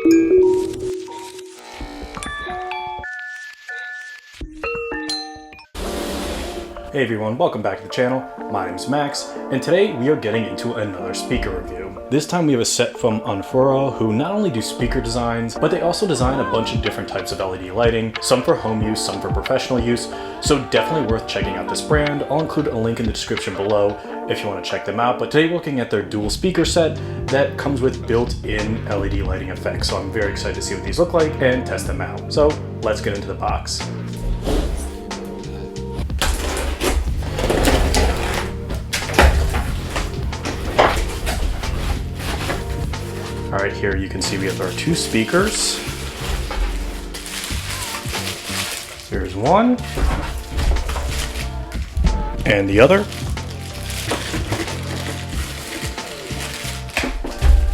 Hey everyone, welcome back to the channel. My name's Max, and today we are getting into another speaker review. This time we have a set from Onforu, who not only do speaker designs, but they also design a bunch of different types of LED lighting, some for home use, some for professional use, so definitely worth checking out this brand. I'll include a link in the description below if you want to check them out, but today we're looking at their dual speaker set that comes with built-in LED lighting effects, so I'm very excited to see what these look like and test them out. So let's get into the box. All right, here you can see we have our two speakers. Here's one, and the other.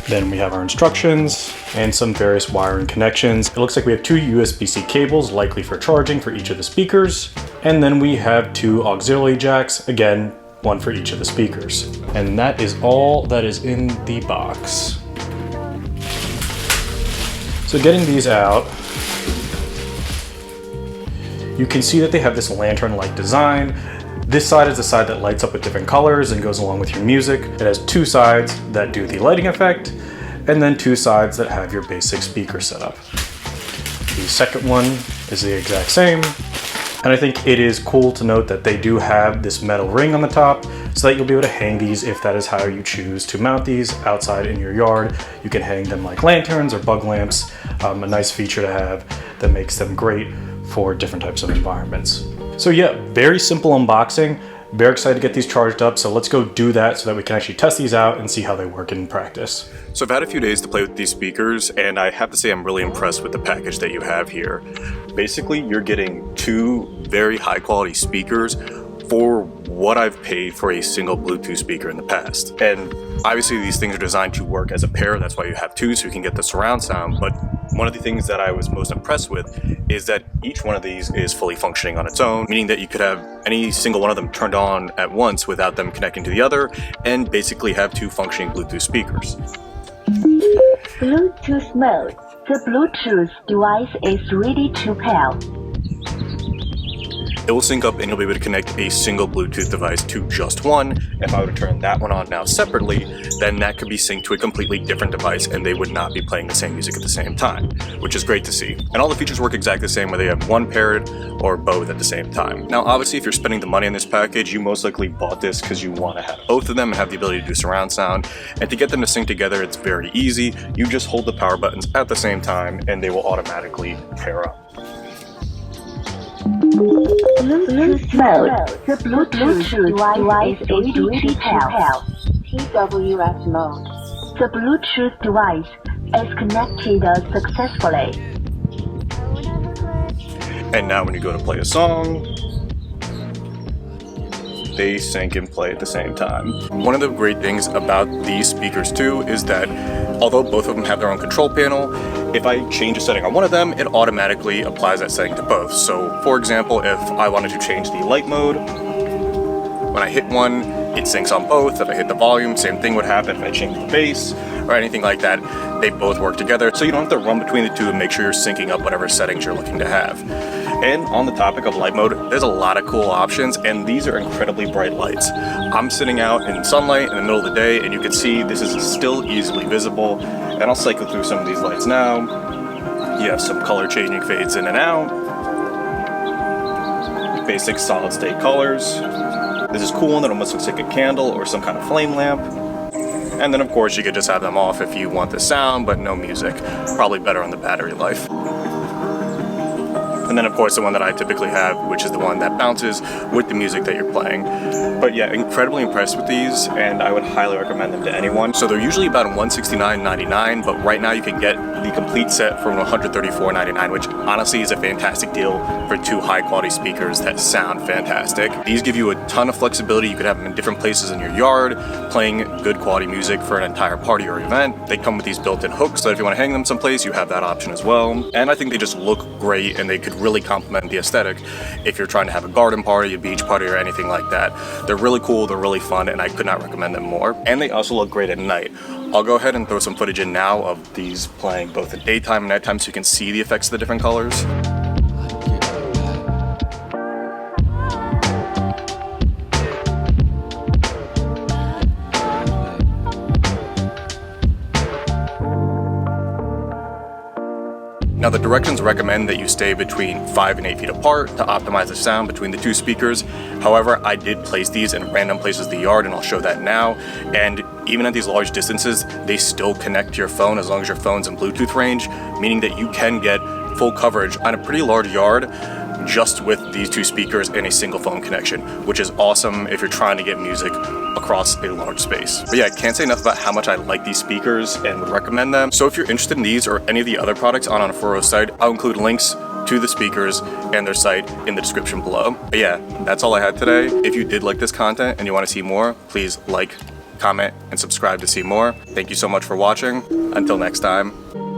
Then we have our instructions and some various wiring connections. It looks like we have two USB-C cables, likely for charging for each of the speakers. And then we have two auxiliary jacks, again, one for each of the speakers. And that is all that is in the box. So getting these out, you can see that they have this lantern-like design. This side is the side that lights up with different colors and goes along with your music. It has two sides that do the lighting effect, and then two sides that have your basic speaker setup. The second one is the exact same, and I think it is cool to note that they do have this metal ring on the top so that you'll be able to hang these if that is how you choose to mount these outside in your yard. You can hang them like lanterns or bug lamps, a nice feature to have that makes them great for different types of environments. So yeah, very simple unboxing. Very excited to get these charged up, so let's go do that so that we can actually test these out and see how they work in practice. So I've had a few days to play with these speakers, and I have to say I'm really impressed with the package that you have here. Basically, you're getting two very high quality speakers for what I've paid for a single Bluetooth speaker in the past. And obviously these things are designed to work as a pair, that's why you have two, so you can get the surround sound. But one of the things that I was most impressed with is that each one of these is fully functioning on its own, meaning that you could have any single one of them turned on at once without them connecting to the other, and basically have two functioning Bluetooth speakers. Bluetooth mode. The Bluetooth device is ready to pair. It will sync up and you'll be able to connect a single Bluetooth device to just one. If I were to turn that one on now separately, then that could be synced to a completely different device and they would not be playing the same music at the same time, which is great to see. And all the features work exactly the same whether you have one paired or both at the same time. Now obviously if you're spending the money on this package, you most likely bought this because you want to have both of them and have the ability to do surround sound. And to get them to sync together, it's very easy. You just hold the power buttons at the same time and they will automatically pair up. Bluetooth mode. The Bluetooth device is ready to pair. TWS mode. The Bluetooth device is connected successfully. And now when you go to play a song, they sync and play at the same time. One of the great things about these speakers too is that although both of them have their own control panel, if I change a setting on one of them, it automatically applies that setting to both. So for example, if I wanted to change the light mode, when I hit one, it syncs on both. If I hit the volume, same thing would happen. If I change the bass or anything like that, they both work together. So you don't have to run between the two and make sure you're syncing up whatever settings you're looking to have. And on the topic of light mode, there's a lot of cool options, and these are incredibly bright lights. I'm sitting out in sunlight in the middle of the day, and you can see this is still easily visible. And I'll cycle through some of these lights now. You have some color changing fades in and out. Basic solid state colors. This is cool, and it almost looks like a candle or some kind of flame lamp. And then of course you could just have them off if you want the sound, but no music. Probably better on the battery life. And then of course the one that I typically have, which is the one that bounces with the music that you're playing. But yeah, incredibly impressed with these, and I would highly recommend them to anyone. So they're usually about $169.99, but right now you can get the complete set for $134.99, which honestly is a fantastic deal for two high quality speakers that sound fantastic. These give you a ton of flexibility. You could have them in different places in your yard, playing good quality music for an entire party or event. They come with these built-in hooks, so if you want to hang them someplace, you have that option as well. And I think they just look great, and they could really complement the aesthetic if you're trying to have a garden party, a beach party, or anything like that. They're really cool, they're really fun, and I could not recommend them more. And they also look great at night. I'll go ahead and throw some footage in now of these playing both at daytime and nighttime so you can see the effects of the different colors. Now the directions recommend that you stay between 5 and 8 feet apart to optimize the sound between the two speakers. However, I did place these in random places of the yard, and I'll show that now. And even at these large distances, they still connect to your phone as long as your phone's in Bluetooth range, meaning that you can get full coverage on a pretty large yard just with these two speakers and a single phone connection, which is awesome if you're trying to get music across a large space. But yeah, I can't say enough about how much I like these speakers and would recommend them. So if you're interested in these or any of the other products on Onforu's site, I'll include links to the speakers and their site in the description below. But yeah, that's all I had today. If you did like this content and you want to see more, please like, comment, and subscribe to see more. Thank you so much for watching. Until next time.